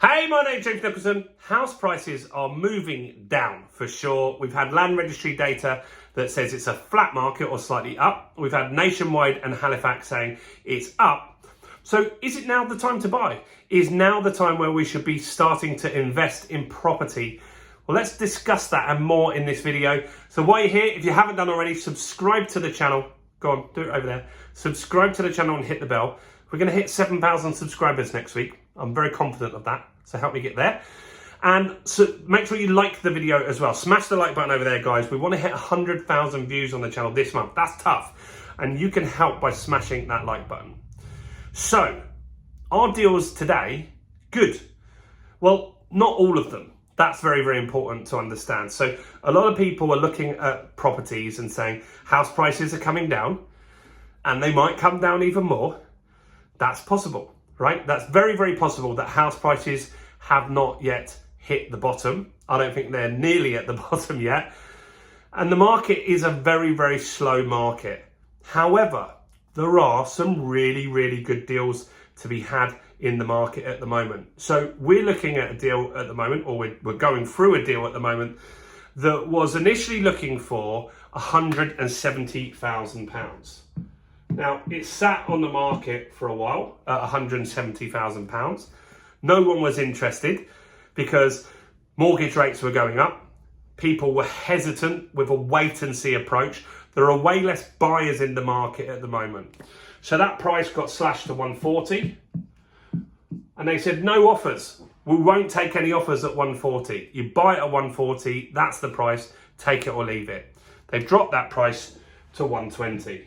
Hey, my name's James Nicholson. House prices are moving down for sure. We've had land registry data that says it's a flat market or slightly up. We've had Nationwide and Halifax saying it's up. So is it now the time to buy? Is now the time where we should be starting to invest in property? Well, let's discuss that and more in this video. So while you're here, if you haven't done already, subscribe to the channel. Go on, do it over there. Subscribe to the channel and hit the bell. We're going to hit 7,000 subscribers next week. I'm very confident of that, so help me get there. And so make sure you like the video as well. Smash the like button over there, guys. We want to hit 100,000 views on the channel this month. That's tough. And you can help by smashing that like button. So, our deals today, good. Well, not all of them. That's very, very important to understand. So a lot of people are looking at properties and saying house prices are coming down and they might come down even more. That's possible, right? That's very, very possible that house prices have not yet hit the bottom. I don't think they're nearly at the bottom yet. And the market is a very, very slow market. However, there are some really, really good deals to be had in the market at the moment. So we're looking at a deal at the moment, or we're going through a deal at the moment that was initially looking for £170,000. Now, it sat on the market for a while at £170,000. No one was interested because mortgage rates were going up. People were hesitant with a wait and see approach. There are way less buyers in the market at the moment. So that price got slashed to 140. And they said, no offers. We won't take any offers at 140. You buy it at 140, that's the price, take it or leave it. They've dropped that price to 120.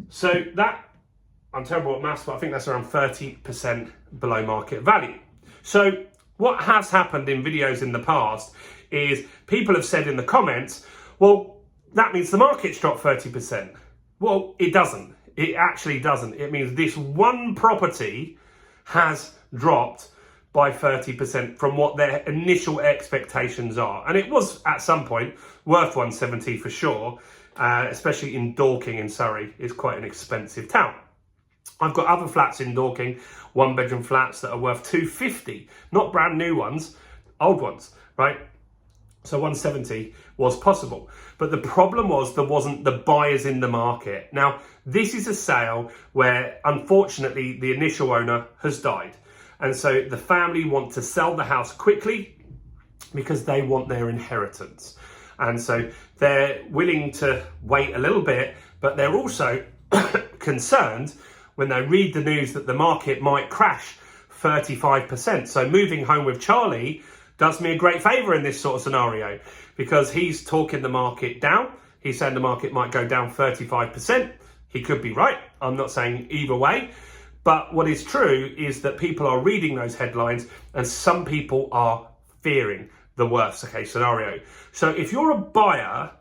So that, I'm terrible at maths, but I think that's around 30% below market value. So what has happened in videos in the past is people have said in the comments, well, that means the market's dropped 30%. Well, it doesn't. It actually doesn't. It means this one property has dropped by 30% from what their initial expectations are. And it was at some point worth 170 for sure, especially in Dorking in Surrey. It's quite an expensive town. I've got other flats in Dorking, one bedroom flats that are worth 250, not brand new ones, old ones, right? So 170 was possible. But the problem was there wasn't the buyers in the market. Now, this is a sale where, unfortunately, the initial owner has died. And so the family want to sell the house quickly because they want their inheritance. And so they're willing to wait a little bit, but they're also concerned when they read the news that the market might crash 35%. So moving home with Charlie does me a great favour in this sort of scenario because he's talking the market down. He's saying the market might go down 35%. He could be right. I'm not saying either way. But what is true is that people are reading those headlines and some people are fearing the worst case scenario. So if you're a buyer,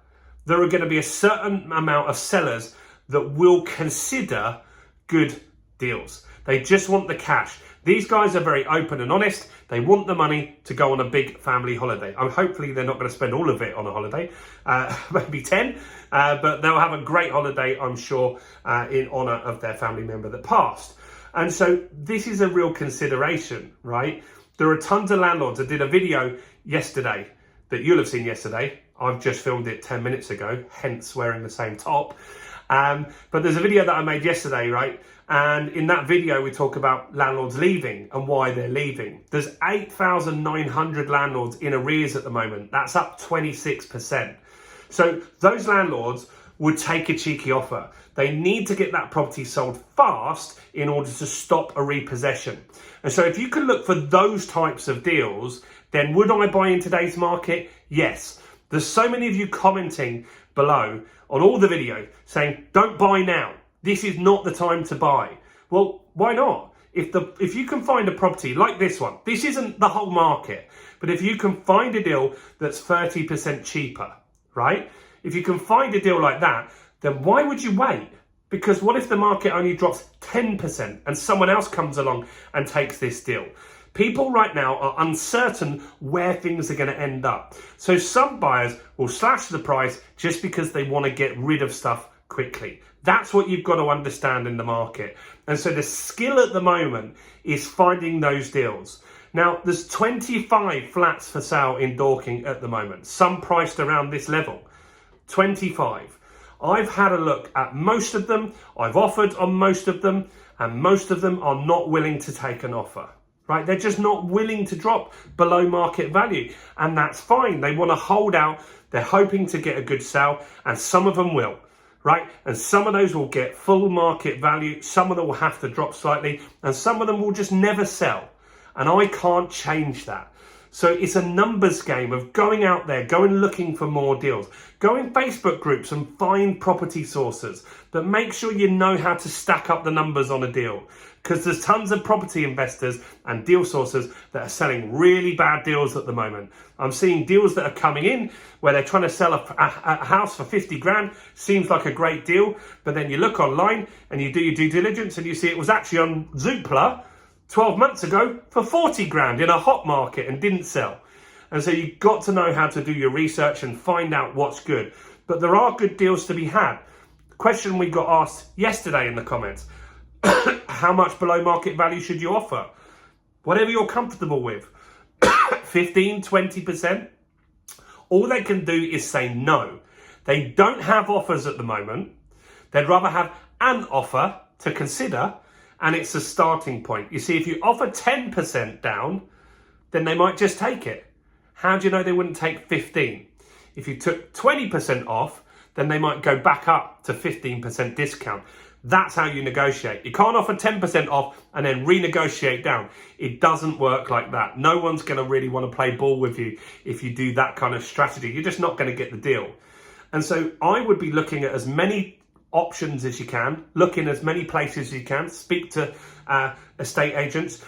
there are going to be a certain amount of sellers that will consider good deals. They just want the cash. These guys are very open and honest. They want the money to go on a big family holiday. Hopefully they're not going to spend all of it on a holiday, maybe 10, but they'll have a great holiday, I'm sure, in honour of their family member that passed. And so this is a real consideration, right? There are tons of landlords. I did a video yesterday that you'll have seen yesterday. I've just filmed it 10 minutes ago, hence wearing the same top. But there's a video that I made yesterday, right? And in that video, we talk about landlords leaving and why they're leaving. There's 8,900 landlords in arrears at the moment. That's up 26%. So those landlords would take a cheeky offer. They need to get that property sold fast in order to stop a repossession. And so if you can look for those types of deals, then would I buy in today's market? Yes. There's so many of you commenting below on all the video saying, don't buy now. This is not the time to buy. Well, why not? If you can find a property like this one, this isn't the whole market, but if you can find a deal that's 30% cheaper, right? If you can find a deal like that, then why would you wait? Because what if the market only drops 10% and someone else comes along and takes this deal? People right now are uncertain where things are going to end up. So some buyers will slash the price just because they want to get rid of stuff quickly. That's what you've got to understand in the market. And so the skill at the moment is finding those deals. Now, there's 25 flats for sale in Dorking at the moment, some priced around this level. 25. I've had a look at most of them, I've offered on most of them, and most of them are not willing to take an offer. Right? They're just not willing to drop below market value, and that's fine. They want to hold out, they're hoping to get a good sale, and some of them will. Right? And some of those will get full market value, some of them will have to drop slightly, and some of them will just never sell. And I can't change that. So it's a numbers game of going out there, going looking for more deals. Go in Facebook groups and find property sources, but make sure you know how to stack up the numbers on a deal. Because there's tons of property investors and deal sources that are selling really bad deals at the moment. I'm seeing deals that are coming in where they're trying to sell a house for 50 grand. Seems like a great deal, but then you look online and you do your due diligence and you see it was actually on Zoopla 12 months ago for 40 grand in a hot market and didn't sell. And so you've got to know how to do your research and find out what's good. But there are good deals to be had. The question we got asked yesterday in the comments, how much below market value should you offer? Whatever you're comfortable with. 15, 20%. All they can do is say no. They don't have offers at the moment. They'd rather have an offer to consider, and it's a starting point. You see, if you offer 10% down, then they might just take it. How do you know they wouldn't take 15? If you took 20% off, then they might go back up to 15% discount. That's how you negotiate. You can't offer 10% off and then renegotiate down. It doesn't work like that. No one's going to really want to play ball with you if you do that kind of strategy. You're just not going to get the deal. And so I would be looking at as many options as you can, look in as many places as you can, speak to estate agents,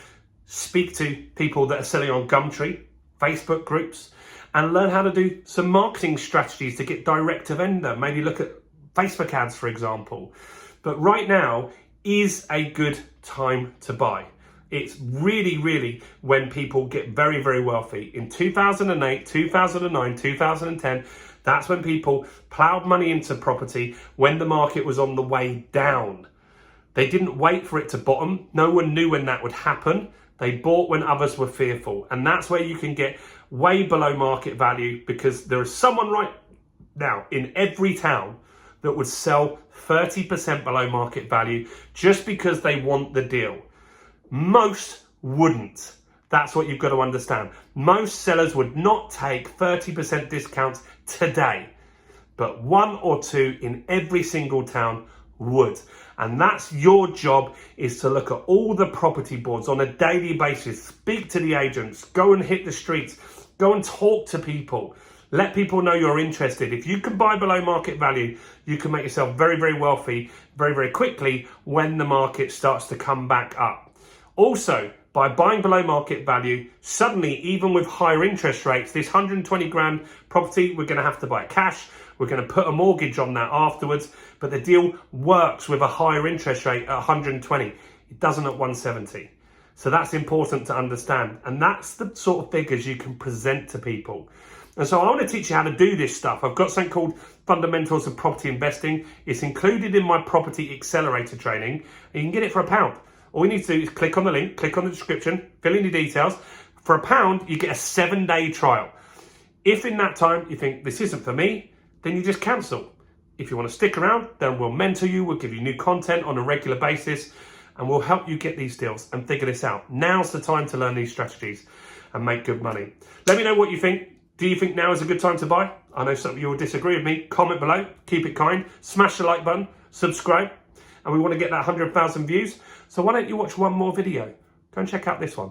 speak to people that are selling on Gumtree, Facebook groups, and learn how to do some marketing strategies to get direct to vendor. Maybe look at Facebook ads, for example. But right now is a good time to buy. It's really, really when people get very, very wealthy. In 2008, 2009, 2010, that's when people ploughed money into property when the market was on the way down. They didn't wait for it to bottom. No one knew when that would happen. They bought when others were fearful. And that's where you can get way below market value, because there is someone right now in every town that would sell 30% below market value just because they want the deal. Most wouldn't. That's what you've got to understand. Most sellers would not take 30% discounts today, but one or two in every single town would. And that's your job, is to look at all the property boards on a daily basis, speak to the agents, go and hit the streets, go and talk to people, let people know you're interested. If you can buy below market value, you can make yourself very, very wealthy very, very quickly when the market starts to come back up. Also, by buying below market value, suddenly, even with higher interest rates, this 120 grand property, we're going to have to buy it cash. We're going to put a mortgage on that afterwards. But the deal works with a higher interest rate at 120. It doesn't at 170. So that's important to understand. And that's the sort of figures you can present to people. And so I want to teach you how to do this stuff. I've got something called Fundamentals of Property Investing. It's included in my Property Accelerator training. And you can get it for £1. All you need to do is click on the link, click on the description, fill in your details. For £1, you get a 7-day trial. If in that time you think this isn't for me, then you just cancel. If you want to stick around, then we'll mentor you, we'll give you new content on a regular basis, and we'll help you get these deals and figure this out. Now's the time to learn these strategies and make good money. Let me know what you think. Do you think now is a good time to buy? I know some of you will disagree with me. Comment below, keep it kind, smash the like button, subscribe, and we want to get that 100,000 views. So why don't you watch one more video? Go and check out this one.